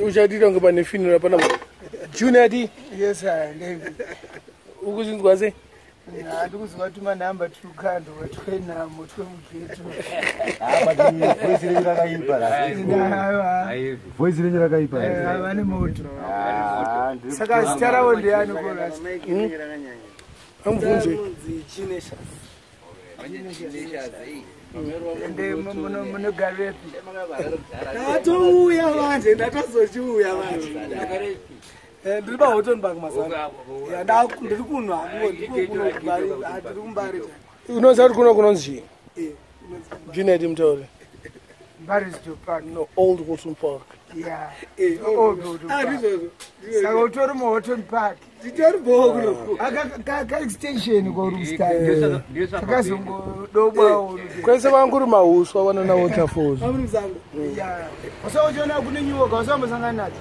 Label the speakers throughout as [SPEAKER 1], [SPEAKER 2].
[SPEAKER 1] uchatita kunge pane funeral pana junior ti
[SPEAKER 2] yes
[SPEAKER 1] ukuzvinzwa sei
[SPEAKER 2] ndikuzwa tuma namba tukando watwenamo twemugeto
[SPEAKER 3] voice renyu rakaipa voice renyu rakaipa
[SPEAKER 2] vane moto saka zita ravo ndeyani
[SPEAKER 1] amubvunze
[SPEAKER 2] ende munogarepi
[SPEAKER 4] ndatouya manje ndatazochiuya manje ndiri paHotonburg mazana ndiri kunwa ndiri kumbare
[SPEAKER 1] unoziva kuti kuno kunonzi chii Junet mutaure
[SPEAKER 2] Mbare Park
[SPEAKER 1] no old Houghton Park
[SPEAKER 2] old Houghton Park saka utori muHoughton Park
[SPEAKER 4] nditori bokuno
[SPEAKER 2] ka extension kwa Freestyle takazongodobwawo
[SPEAKER 1] kwese vanguri mahuswa vana na waterfalls
[SPEAKER 2] usaochiona kune nyoka usambosangana nadzo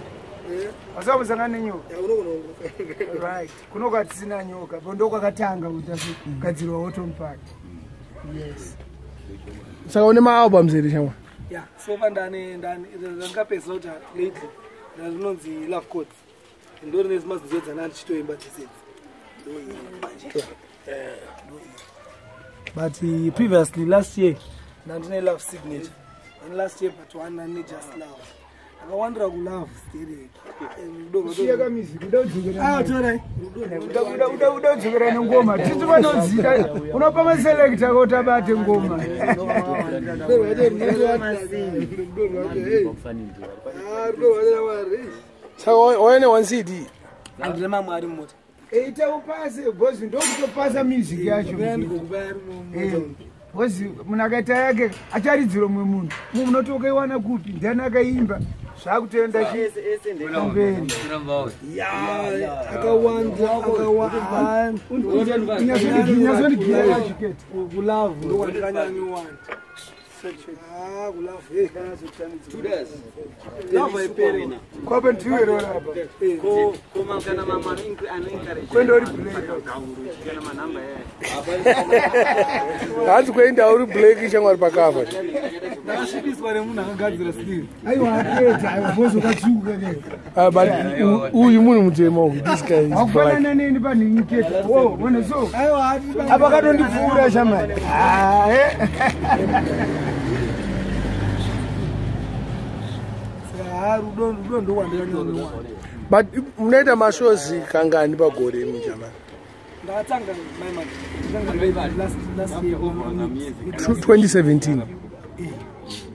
[SPEAKER 2] usambosangana nenyoka right kuno kwatisina nyoka ndo kwakatanga kugadzirwa Houghton Park yes
[SPEAKER 1] saka une maalbums ere shamwa
[SPEAKER 4] so pandane ndangapesa kuti lately ndinonzi Love Codes ndori nezimazidzana ndichitoimba dzese but previously last year ndandine Love Signature and last year but one and just love akawandira ku love stereo
[SPEAKER 2] ndiyaka music udodzokera nengoma titi vanodzika unopa maselekta kuti abate ngoma
[SPEAKER 1] saka waine one CD
[SPEAKER 4] andine mamwe ari mumota
[SPEAKER 2] eita upase bhozi ndokutopasa music yacho bhozi munhu akaita yake acharidziro mwe munhu munotokaiwana kupi ndiani akaimba zvakutoenda mberi
[SPEAKER 4] akawanda kulavu ndokwandikanyanyiwanda
[SPEAKER 1] hanzi kuenda uri black shamwari pakava
[SPEAKER 4] ndakasvibiswa nemunhu akagadzira stili
[SPEAKER 1] but uyu munhu mutema
[SPEAKER 2] akufanana neni panhinyiketa one so apa katondipfuura shamari
[SPEAKER 4] rudo ndowandiyanyanya
[SPEAKER 1] but munoita mashozi kangani pagore mujamani
[SPEAKER 4] ndakatanga
[SPEAKER 1] 2017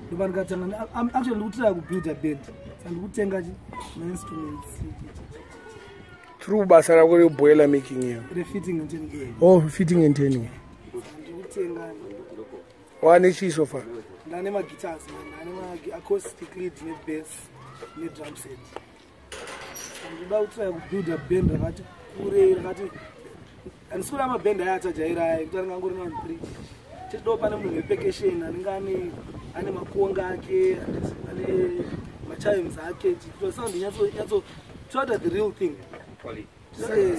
[SPEAKER 4] ndoba ndikatanga actually ndikutira kubuilda band sandikutenga instruments
[SPEAKER 1] through basa rako reboiler making iyo
[SPEAKER 4] refitting and turning
[SPEAKER 1] fitting and turning
[SPEAKER 4] ndikutenga
[SPEAKER 1] wane chii so far
[SPEAKER 4] ndane maguitars ndane acoustic lead nebass nedrum set ndoda kutira kubuilda band rakati kure rakati andisikuda mabhend aya atajaira kuti aringangori 1 3 tido pane munhu wepercussion anenge ane makonga ake ane machimes ake sound nyatso the real thing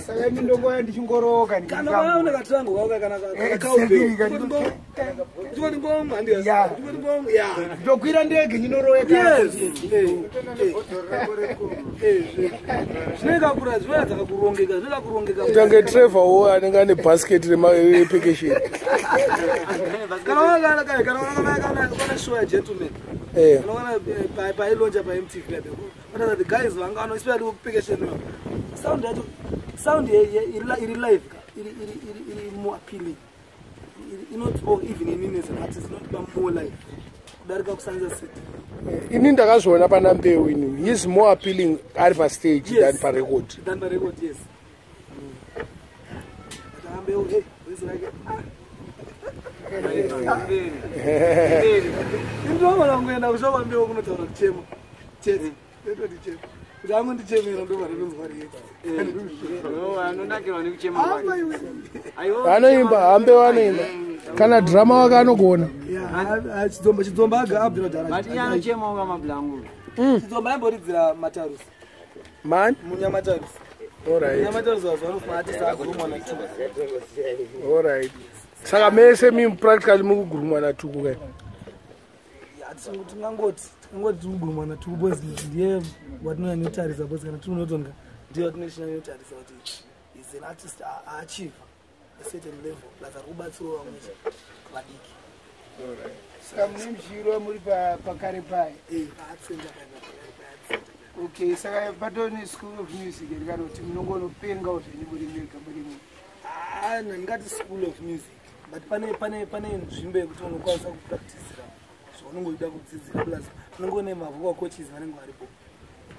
[SPEAKER 2] saka ndinongoya ndichingoroka
[SPEAKER 4] kana vaona katango kauka kana kaubeika ndikoti ngoma
[SPEAKER 2] ndokwira ndege nyinoroeka
[SPEAKER 4] zvinekakura zvinoya dzakakurongeka zvinokakurongeka
[SPEAKER 1] kutange Trevor wo anenge ane basket repercussion
[SPEAKER 4] kana show ya gentleman unoona pailonja paMTV lab but the guys vanga especially percussion sound iri live iri more appealing not or even in as an artist not more live kudarika kusanza city
[SPEAKER 1] ini ndakazviona pana Mbeu ini he is more appealing ari pastage than parecord
[SPEAKER 4] yes Mbeu hey this like ndoma langoenda kushoba Mbeu kunotaura kuchema chete ndichema Jamu ndichemera ndo varinozwari
[SPEAKER 5] anonakirwa nekuchema
[SPEAKER 1] anoimba Mbeu anoimba kana drama wake anogona
[SPEAKER 4] chidzomba aga abdira
[SPEAKER 5] but iye anochema uka mablangu
[SPEAKER 4] chidzomba yamboridzira matarus
[SPEAKER 1] man
[SPEAKER 4] munyamatarus munyamatarus vanofana ati sagurumwa na tu
[SPEAKER 1] alright saka mese mi practically mukugurumwa na tuku kai
[SPEAKER 4] tingangoti tigumana tubozi ndiye watinonyanyotarisa bozi kana tinotonga ndiye watinonyanyotarisa kuti is an artist achieve a certain level plus arikubatsirawo vamwe vadiki.
[SPEAKER 2] Saka mune muzviro muri pakare paye. Okay, saka patoni school of music ndikanoti munongonopenga zvenyu muri mega muri mu.
[SPEAKER 4] Ndingati school of music but pane nzvimbo yekuti unokwanisa kupracticira zvaunongoida kudzidzira plus unongone mavoko coaches vanenge varipo.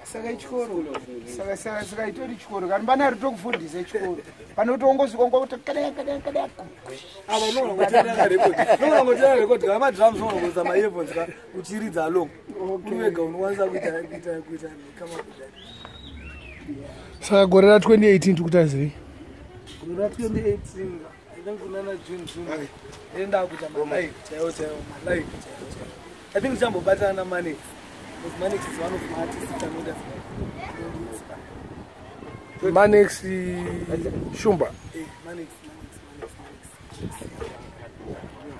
[SPEAKER 2] Saka ichikoro saka itori chikoro kana pana ari tokufundisa chikoro panoti ongozvikonga kadaka
[SPEAKER 4] ava unongoteera record kana madrums unongoza maearphones uchiridza along uri wega unokwanisa kuita kama kudai.
[SPEAKER 1] Saka gore ra2018 tikutazirei?
[SPEAKER 4] Gore ra2018 I think kunana June enda kuita malive chaiwo malive chaiwo. I think ndichambobatana naManix because Manix is one of my artists anoda
[SPEAKER 1] Manix Shumba.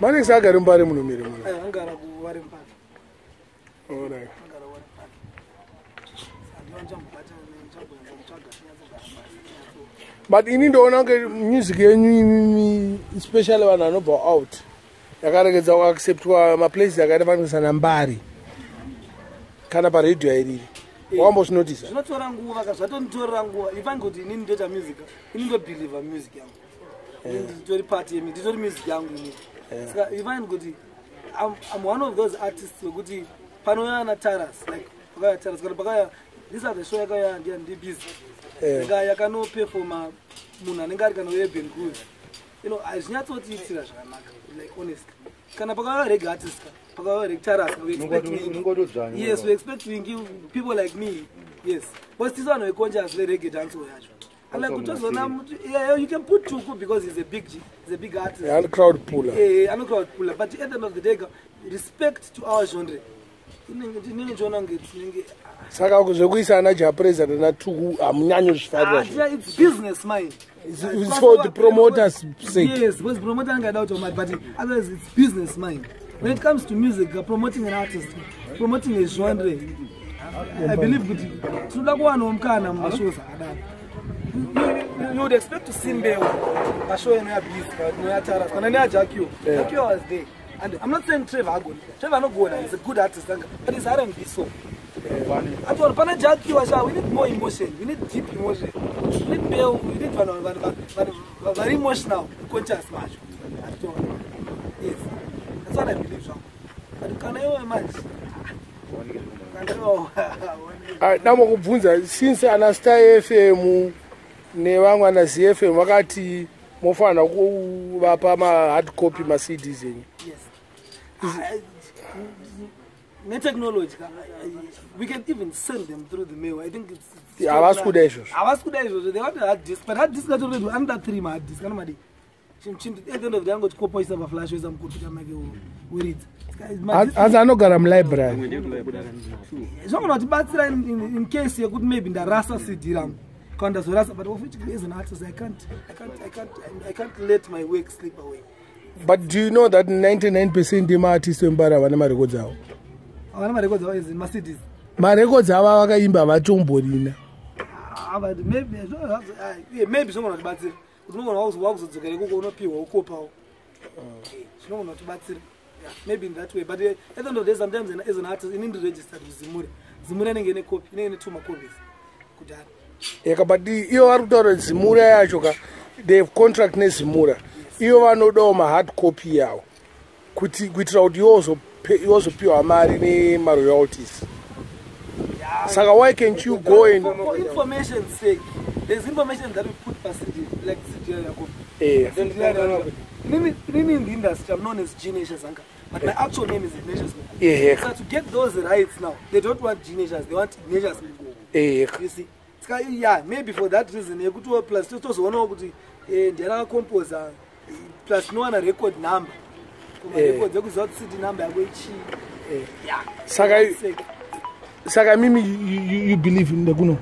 [SPEAKER 1] Manix agari Mbare munomire muno.
[SPEAKER 4] Angara kuwari mpaka.
[SPEAKER 1] Alright. But ini ndoona ke music yenyu especially vanhu vanobva out yakaregedza kuacceptwa maplaces akafanisa na Mbare kana paredhiyo yairiri wambozvinotisa
[SPEAKER 4] zvinotora nguva zvatonitorera nguva ifani kuti inini ndoita music ini ndobhelieva music yangu nditori part yemi nditori music yangu inini saka ifani kuti I'm one of those artists wekuti panouya na taras like pakaya taras kana pakaya this are the show yakaya ndi busy yakanoperforma munhu anenge ari kana urban grooves hazvinyatsotiitira zvakanaka like honestly kana pakauya reg artist pakauya reg taras yes we expect people like me yes but tiso vanhu veconscious verege dancehall yacho and like kutozona yeah you can put Tuku because he's a big artist
[SPEAKER 1] and crowd puller
[SPEAKER 4] but at the end of the day respect to our genre inini ndichiona ngetinenge
[SPEAKER 1] saka zvekuisa ana japresident naTuku hamunyanyo zvifarira
[SPEAKER 4] it's business mind.
[SPEAKER 1] It's for the promoters sake.
[SPEAKER 4] Yes, because promoter angada out of my but otherwise it's business mind. When it comes to music, promoting an artist, promoting a genre, I believe good. You would expect to see Mbare, a show in your business, no Taras, and I Jakio. Jakio was there. And I'm not saying Trevor good. Trevor no good, he's a good artist, but his R&B so. And for Pana Jakio, we need more emotion, we need deep emotion. We need Bell, we need very emotional, conscious match. Yes. That's what I believe so. But can I imagine?
[SPEAKER 1] Namokubvunza since ana Star FM nevamwe ana ZFM vakati mofana kuvapa ma hard copy ma CDs enyu.
[SPEAKER 4] Yes. Technology, we can even send them through the mail. I think it's
[SPEAKER 1] avasikuda
[SPEAKER 4] izvozvo. They want a hard disk, but hard disk got already under 3 hard disk. At the end of the day, I'm going to copy some flash with some computer with it.
[SPEAKER 1] As I know, I'm library.
[SPEAKER 4] In case you could maybe in the Rasa city, but of which is an artist, I can't let my work slip away.
[SPEAKER 1] But do you know that 99% of artists in Mbare vana records avo?
[SPEAKER 4] Vana records avo is in Mercedes.
[SPEAKER 1] Records ava vakaimba vatomborina.
[SPEAKER 4] Maybe someone about it. Maybe in that way, but at the end of the day, sometimes as an artist, you need to register with Zimure. Zimure nenge ne copy, nenge 2 copies. Kudari.
[SPEAKER 1] Eka but iyo varutaura Zimure yacho they have contract neZimura. Iyo vanodawo ma hard copy yawo. Kuitira kuti yozopiwa mari nemaroyalties. Saka why can't you go and
[SPEAKER 4] for information's sake, there's information that we put per CD, like CD Yakob. Nini in the industry, I'm known as Genius, but my actual name is Ignatius. So to get those rights now, they don't want Genius, they want Ignatius. You see? Yeah, maybe for that reason, you could do a plus 2 there are composer plus no one a record number. Record CD number which
[SPEAKER 1] Saka mimi you believe in the Guno.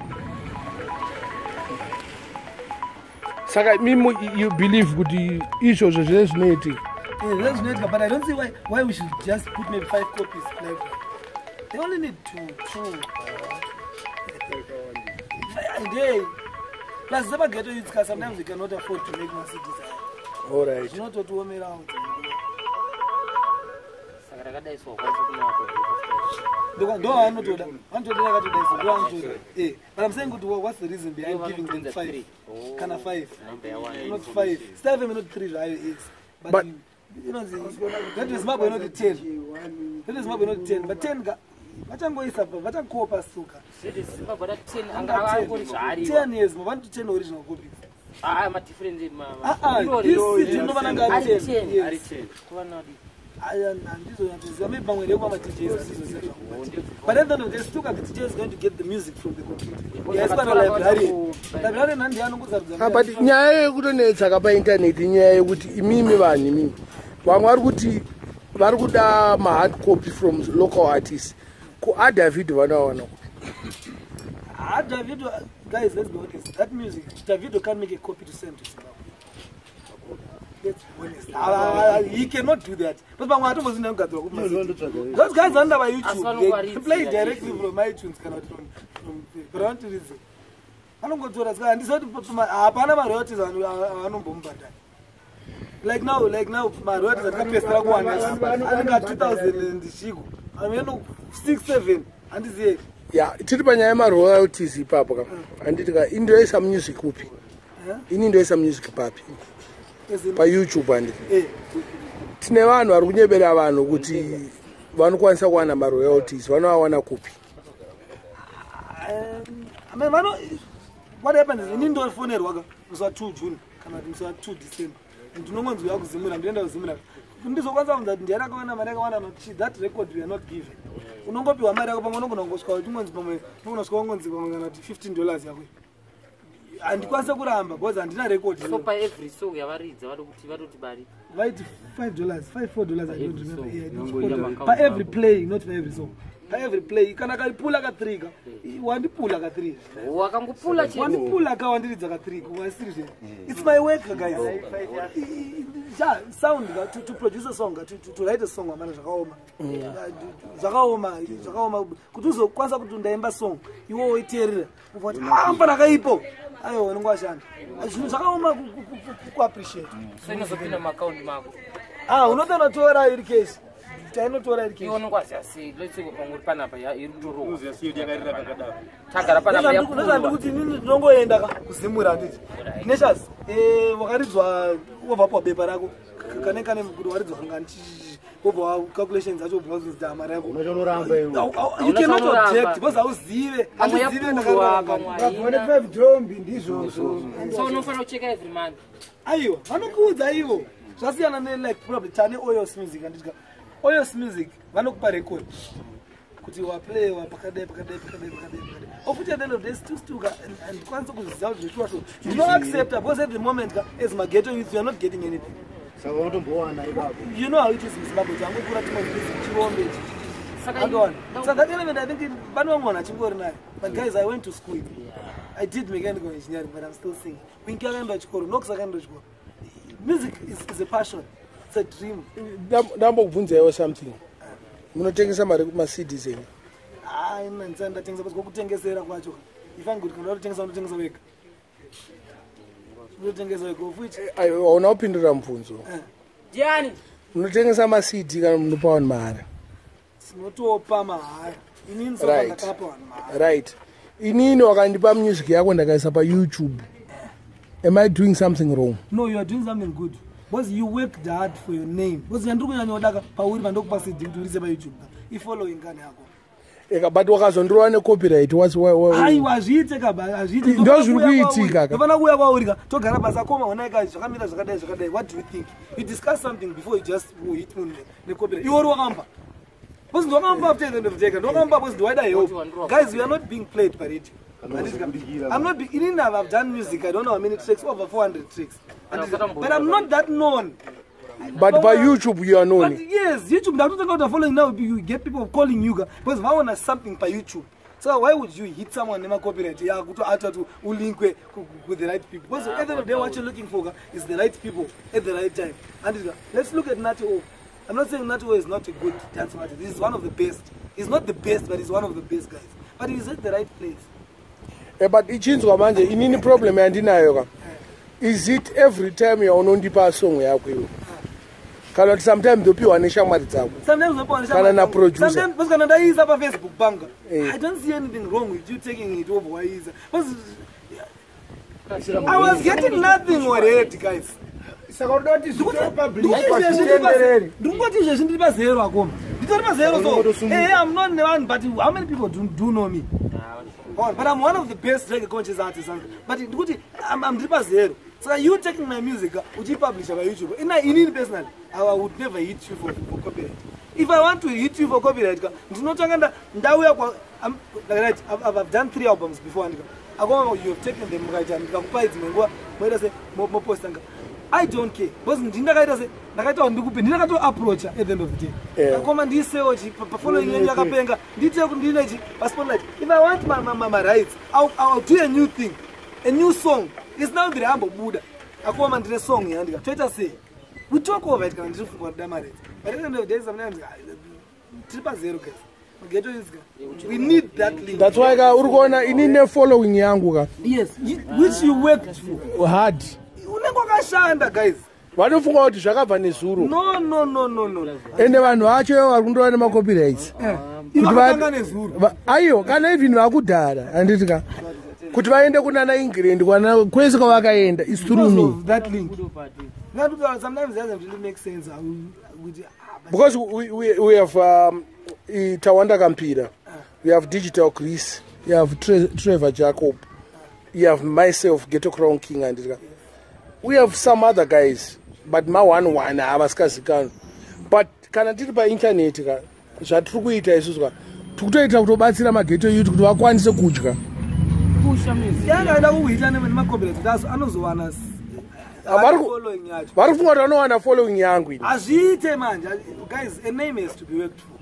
[SPEAKER 1] Saka mimi you believe with the issues resonating
[SPEAKER 4] But I don't see why we should just put maybe 5 copies. Like, they only need 2. Plus, sometimes we cannot afford to make more CDs.
[SPEAKER 1] All right.
[SPEAKER 4] You know what to warm around. But I'm saying, what's the reason behind giving them 5? Kind of 5. Not 5. 7, not 3. But you know, that is Zimbabwe not 10. That is Zimbabwe not 10. But 10. What I'm going to what I'm going to 10 years, 1 to 10 original copies.
[SPEAKER 5] I'm a different
[SPEAKER 4] this is no man got 10. But then they still got the teacher is going to get the music from the computer. Yes, but
[SPEAKER 1] but nyaya yekutonetsa kapa internet nyaya yekuti imimi vanhu imimi vamwe vari kuti vari kuda mahard copy from local artists kuadavid vanawana
[SPEAKER 4] David, guys, let's be honest. That music, David can't make a copy to send to Zimbabwe. Let's be honest. He cannot do that. But those guys under my YouTube, they play directly from iTunes, cannot from I don't go to that guy. And this is Panama royalties like now, my royalties are I got 2000 in the Shigo. I mean, 6, 7, and this is
[SPEAKER 1] yeah, tiri panyaya maroyalties ipapo ka anditika indoisa music upi ini indoisa music papi pa YouTube andi tine vanhu vari kunyebera vanhu kuti vanokwanisa kuwana maroyalties vanoawana kupi
[SPEAKER 4] what happened is ini ndofonerwa musi wa2 June kana musi wa2 December ndinongonzi yakuzimura ndienda kuzimura ndizokwanisa kunza kuti ndiana kawana mari akawana that record we are not given unongopiwa mari yako pamwe unongosvika kuti ungonzi pamwe unosvika ungonzi pamwe kana kuti $15 yako handikwanise kuramba because handina record
[SPEAKER 5] so pa every song yavaridza kuti vatoti bari
[SPEAKER 4] vaiti $5 $4 I don't remember pa every play not for every song pa every play kana kalipula ka 3 ka wandipula ka 3
[SPEAKER 5] wakangopula chini
[SPEAKER 4] wandipula ka wandiridza ka 3 kwa serious it's my work guys sound to produce a song to write a song amana zvakaoma kuti uzokwanisa kuti ndaimba song iwo woiterera uvati mpana kaipo ayo unongwashanda zvinhu zvakaoma ku appreciate
[SPEAKER 5] so inozopinda muaccount mako
[SPEAKER 4] unotoona tora iri case tainotora iri case
[SPEAKER 5] unongwaziya sei let's say panguri panapa iri kutoroka tagara panapa
[SPEAKER 4] yakuti kuti nini ndinongoenda kuzimura nditi neshas wakaridzwa wobva pabepa rako kane kuti waridzwa kangani wobva calculations acho bva kuzita mari yako you cannot object because hauzive ndakavone 5 drombi ndizvo
[SPEAKER 5] so unofanira kucheka every month
[SPEAKER 4] aiwa vanokuudza ivo zvasiyana like probably tane oyos music anditika oyos music vanokupa record kuti waplay pakadai ofuti at the end of the day still and kwanisa kuziva kuti zvitwacho you don't accept because at the moment as maghetto youth you are not getting anything you know how it is in Zimbabwe changokura timozvisi chirombe so that element I think panomona chingori nayo but guys I went to school I did mechanical engineering but I'm still singing winki akaenda chikoro nox akaenda chikoro music is a passion it's a dream
[SPEAKER 1] ndambokubvunzaiwo something munotengesa mari kuma-CDs eni
[SPEAKER 4] ndatengesa pasi kokutengesera kwacho ifange kuti kana watotengesa unotengesa wega unotengesa wega ofuichi
[SPEAKER 1] hauna kupindura mubvunzo
[SPEAKER 5] ndiani
[SPEAKER 1] munotengesa ma-CD kana munopa vanhu mahara
[SPEAKER 4] tinotopa mahara inini saka ndakapa vanhu mahara
[SPEAKER 1] right inini wakandipa music yako ndakaisa paYouTube am I doing something wrong?
[SPEAKER 4] No, you are doing something good because you worked hard for your name because ndiri kunyanya odaka pauri pandokupa CD kuti urise paYouTube ifollowing kane yako
[SPEAKER 1] but wakazondorwa necopyright
[SPEAKER 4] aiwa azviite kaba azviite
[SPEAKER 1] ndo zviri kuitika
[SPEAKER 4] ndofana kuuya kwaurika togara basi akoma onaikai zvakamira zvakadai what do you think you discuss something before you just hit munhu necopyright iwe uri wakamba because ndokamba after the end of the day ndokamba because ndiwaida help guys we are not being played by radio I'm not I've done music I don't know how many tracks over 400 tracks but I'm not that known.
[SPEAKER 1] But by YouTube you are known.
[SPEAKER 4] But yes, YouTube. I don't think about following now. You get people calling you because I want something by YouTube. So why would you hit someone in a copyright? Yeah, go to Ata to link with the right people. Because at the end of the day, what you're looking for is the right people at the right time. And let's look at Nyado. I'm not saying Nyado is not a good dance artist. This is one of the best. He's not the best, but he's one of the best guys. But he's at the right place.
[SPEAKER 1] But ichinzwa manje inini problem yandinayo ka. Is it every time you unondipa song yakho iwe? Kana sometimes dopiwa neshamwari dzako.
[SPEAKER 4] Sometimes dopiwa
[SPEAKER 1] neshamwari na producer.
[SPEAKER 4] Sometimes because kana ndaiisa pa Facebook banga. I don't see anything wrong with you taking it over waiisa. I was getting nothing already, guys.
[SPEAKER 2] Sakordoti zuko public.
[SPEAKER 4] Ndungoti izvezvi ndiri pa zero akoma. Nditori pa zero so. Hey, I'm not the one, but how many people do know me? But I'm one of the best reggae conscious artists. But I'm triple zero. So you taking my music, would you publish on YouTube? In personally, I would never hit you for copyright. If I want to hit you for copyright, I've done 3 albums before. You've taken them right and I don't care. Because I approach at the end of the day. If I want my rights, I'll do a new thing, a new song. It's now the Rambo Buddha. I come and do a song and say, we talk over it, but at the end of the day, sometimes triple zero guys. We need that link.
[SPEAKER 1] That's why Urgona in following yangu.
[SPEAKER 4] Yes, which you worked for.
[SPEAKER 1] Hard.
[SPEAKER 4] Guys.
[SPEAKER 1] Vanofunga kuti zvakabva nezuro.
[SPEAKER 4] No.
[SPEAKER 1] Ende vanhu vacho varikundova nemacopyrights. Aiyo kana even vakudhara handiti ka kuti vaende kunana England kwana kwese kwavakaenda is through me.
[SPEAKER 4] That link. Sometimes it doesn't really make sense.
[SPEAKER 1] Because we have Tawanda Kampira, we have Digital Chris, we have Trevor Jacob, we have myself Ghetto Crown King and we have some other guys, but my one abaskazikana. But kana tiri pa internet ka zvatiri kuita isusu tukutoita kutobatsira mageto youth kuti vakwanise kudya.
[SPEAKER 4] Yanga kuita nemacopyright that's anozowana
[SPEAKER 1] vari kufunga kuti vanowana following yangu ini.
[SPEAKER 4] Azviite manje guys, a name has to be worked for.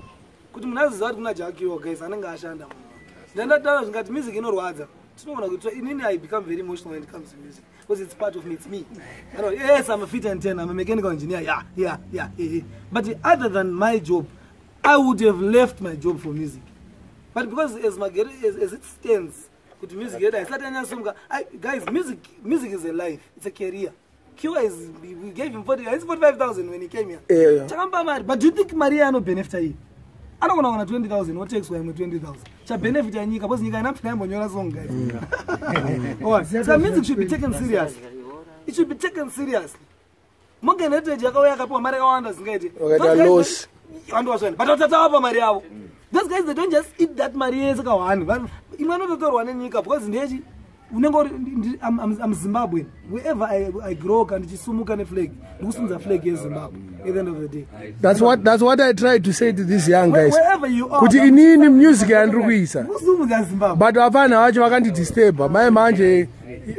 [SPEAKER 4] Kuti munaziva kuti kuna Jakiwo guys anenge ashanda. Ndandataura zvingati music inorwadza. Tinoona kuti inini I become very emotional when it comes to music. Because it's part of me, it's me. Yes, I'm a fit and 10, I'm a mechanical engineer, yeah. But other than my job, I would have left my job for music. But because as it stands, with music, guys, music is a life, it's a career. We gave him 45,000 when he came here.
[SPEAKER 1] Yeah.
[SPEAKER 4] But do you think Maria no benefit? I don't want 20,000. What takes when 20,000? Cha benefit ya nyika because nyika ina time on your song guys. So music should be taken seriously. It should be taken seriously. Monge nete jaka waya kapo mara kawanda zingaiti.
[SPEAKER 1] Loss.
[SPEAKER 4] But watata hapa mari yao. Those guys they don't just eat that mari yesa kawani. But imano totor wane nyika because ndeji unengo I'm Zimbabwean. Wherever I grow and chisumuka ne flag. Nusunza flag in Zimbabwe. At the end of the day.
[SPEAKER 1] That's what I try to say to these young guys.
[SPEAKER 4] Wherever you are.
[SPEAKER 1] Kuti inini music yandrukuisa.
[SPEAKER 4] Musumuka Zimbabwe.
[SPEAKER 1] But apana vacho vakandi disturb. Mai manje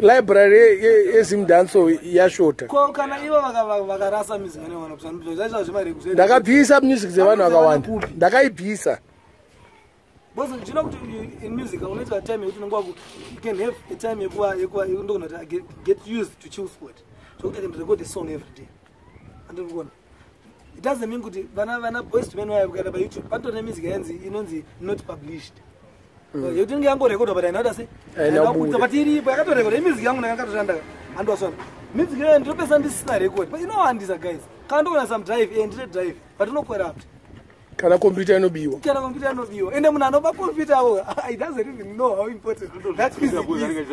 [SPEAKER 1] library Zimdancehall yashota.
[SPEAKER 4] Kana ivo vakarasa music ne wana kusana. Zvacha zvimari kusenda.
[SPEAKER 1] Ndakabvisa music dzevanhu vakawanda. Ndakaibvisa.
[SPEAKER 4] Because you know in music, I want to tell me you can have a time you get used to choose what. So you can record the song every day. And then go on. It doesn't mean good. When boys to men who have got about YouTube, but the music ends, not published. You didn't go record, but another say, and I put the material, but I got to record music young and also music and represent this record. But you know, and these guys can't do some drive and drive, but no corrupt.
[SPEAKER 1] Kana computer no biwa.
[SPEAKER 4] Kana computer no biwa. Ende muna no ba computer wo. I doesn't even know how important that music is.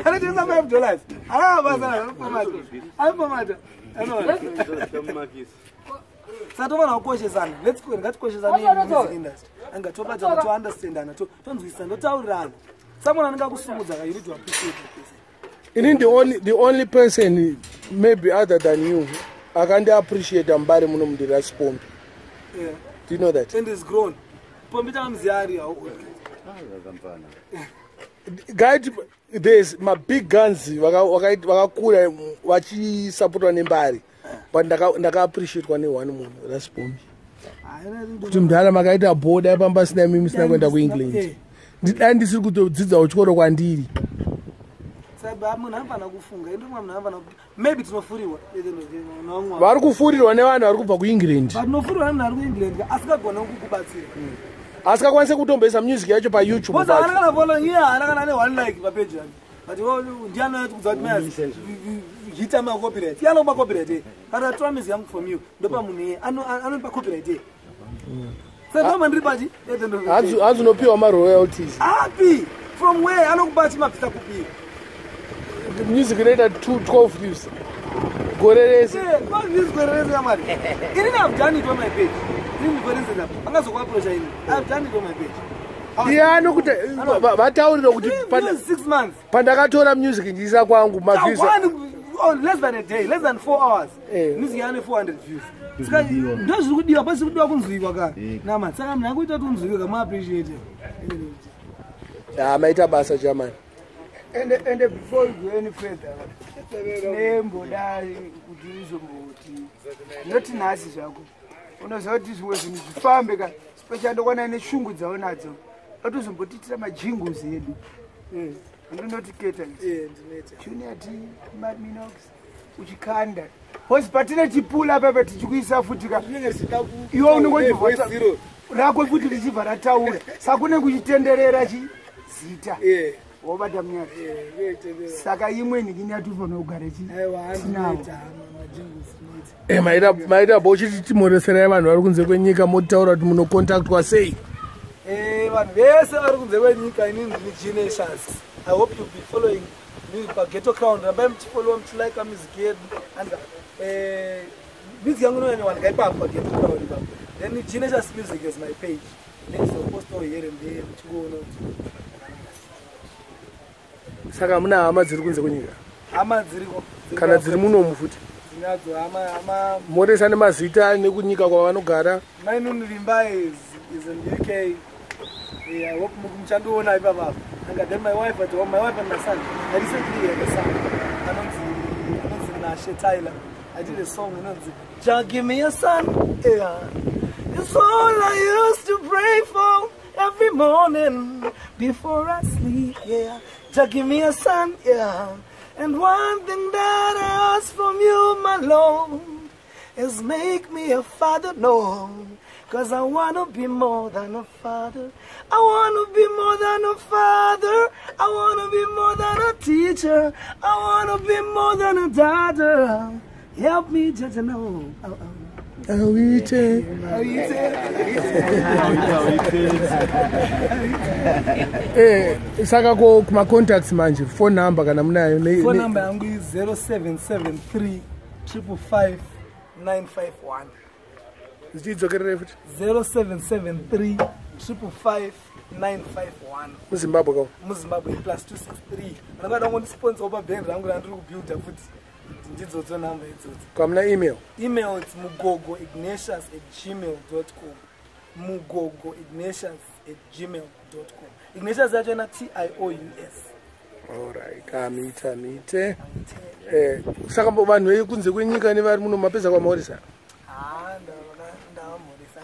[SPEAKER 4] Kana tena $5. Basa alphamata. Sato bana ukoshe sana. Let's go ngati koshe sana in music industry. Anga toba to understand ana to tonzwisa ndo taurana. Someone ananga kusumudza ka you need to appreciate the person.
[SPEAKER 1] The only person maybe other than you I can appreciate Mbare muno mudira spombi.
[SPEAKER 4] Yeah.
[SPEAKER 1] Do you know that?
[SPEAKER 4] And it's grown.
[SPEAKER 1] Guide, there's my big guns. Wakakura wachi supportwa nembari. But ndaka appreciate one more. That's for me. Kuti mdala makaita boda pamba sina mimi sina kwenda ku England. ndisiri kutodzidza uchikoro kwandiri
[SPEAKER 4] maybe tinofuriwa
[SPEAKER 1] vari kufurirwa nevanhu vari kubva kuengland
[SPEAKER 4] tinofuriwa nevanhu vari kuengland asingagona kukubatsira
[SPEAKER 1] asikakwanisa kutomboisa music yacho payoutube
[SPEAKER 4] haana kana ane one like papeji yake but ndianoati kudza kuti hita macopyright yana macopyright kana tora music yangu from you ndopa munhu anopa copyright sendoma ndiri pachi
[SPEAKER 1] hazunopiwa maroyalties
[SPEAKER 4] api from where anokubati mapisa kupira
[SPEAKER 1] music rate 12 views gore rese
[SPEAKER 4] views gore rese kamari inini I've done it on my page inini for instance angazokuapproacha ini I've done it on my page
[SPEAKER 1] iya nokuti vataurira kuti
[SPEAKER 4] 6 months
[SPEAKER 1] pandakatora music ndiisa kwangu maviews
[SPEAKER 4] less than a day less than 4 hours music yane 400 views ndo zviri kudiwa pasi kudiwa kunzwikwa ka nama saka munhu akuita kuti unzwikwe kama appreciate
[SPEAKER 1] maita basa jamani
[SPEAKER 2] and before you go any further nembodai kuti uzomboti noti nhasi zvako unoziva kuti zvimwe zvinhu zvifambe ka special ndokwana neshungu dzavo nadzo atozombotitira majinguzi edu andinoti keta junior t mad minox uchikanda hosi patine chipula pepe tichikuisa futi ka iwe unongotivota rako futi richibva rataura saka kune kuchitenderera chizita wabata mnyaka saka imwe nikini yatufana kugara
[SPEAKER 1] maita bochiti timoreserai vanhu vari kunze kwenyika motaura kuti munokontaktwa sei
[SPEAKER 4] vanhu vese vari kunze kwenyika inini ndini generations I hope you'll be following me pageto crown rambai muchifollowa muchilike music yedu and music yangu noyani ngaipapo pageto crown ipapo then generations music is my page nezopostawo here and there muchingoona kuti
[SPEAKER 1] saka muna hama dziri kunze kwenyika
[SPEAKER 4] hama dziriko
[SPEAKER 1] kana dziri munomu futi
[SPEAKER 4] dzinadzo hama
[SPEAKER 1] moresa nemazita nekunyika kwavanogara
[SPEAKER 4] mainuni Mbare is in UK. I hope muchandoona ipapa and then my wife and my son I recently had a son Tinashe Tyre. I did a song Just give me a son, yeah. It's all I used to pray for every morning before I sleep, yeah. Just give me a son, yeah. And one thing that I ask from you, my Lord, is make me a father, no. Cause I wanna be more than a father. I wanna be more than a father. I wanna be more than a teacher. I wanna be more than a daughter. Help me just know.
[SPEAKER 1] Saka kuma contacts manje phone number kana munayo
[SPEAKER 4] phone number yangu is 0773 555 951
[SPEAKER 1] zidzokerere futi
[SPEAKER 4] 0773 555 951
[SPEAKER 1] muZimbabwe kwa
[SPEAKER 4] muZimbabwe +263 ndakada ngondisponsor pa band rangu randiri kubuilda futi ndidzodzo number idzodzo
[SPEAKER 1] kamuna email
[SPEAKER 4] it's mugogoignatius@gmail.com mugogoignatius@gmail.com Ignatius yacho na TIOUS.
[SPEAKER 1] Alright, amite saka vanhu vekunze kwenyika nevari muno mapeza kwamorisa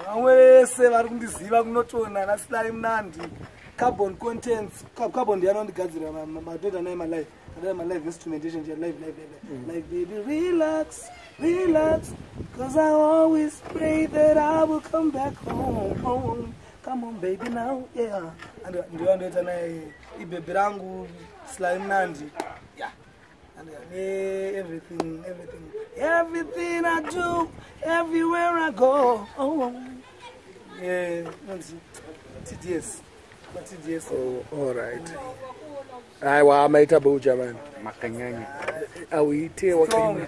[SPEAKER 4] vamwese vari kundiziva kunotona nasilari mnandi carbon contents carbon ndiyanondigadzira madhodha naye malive live instrumentation live like baby relax cause I always pray that I will come back home. Come on baby now, yeah. And ndiyandoita naye ibhebhi rangu silari mnandi, yeah. And everything I do, everywhere I go. Yeah, TDS.
[SPEAKER 1] Oh, all right. Aiwa amaita bauja man.
[SPEAKER 3] Makanyanya.
[SPEAKER 1] Awite wakini.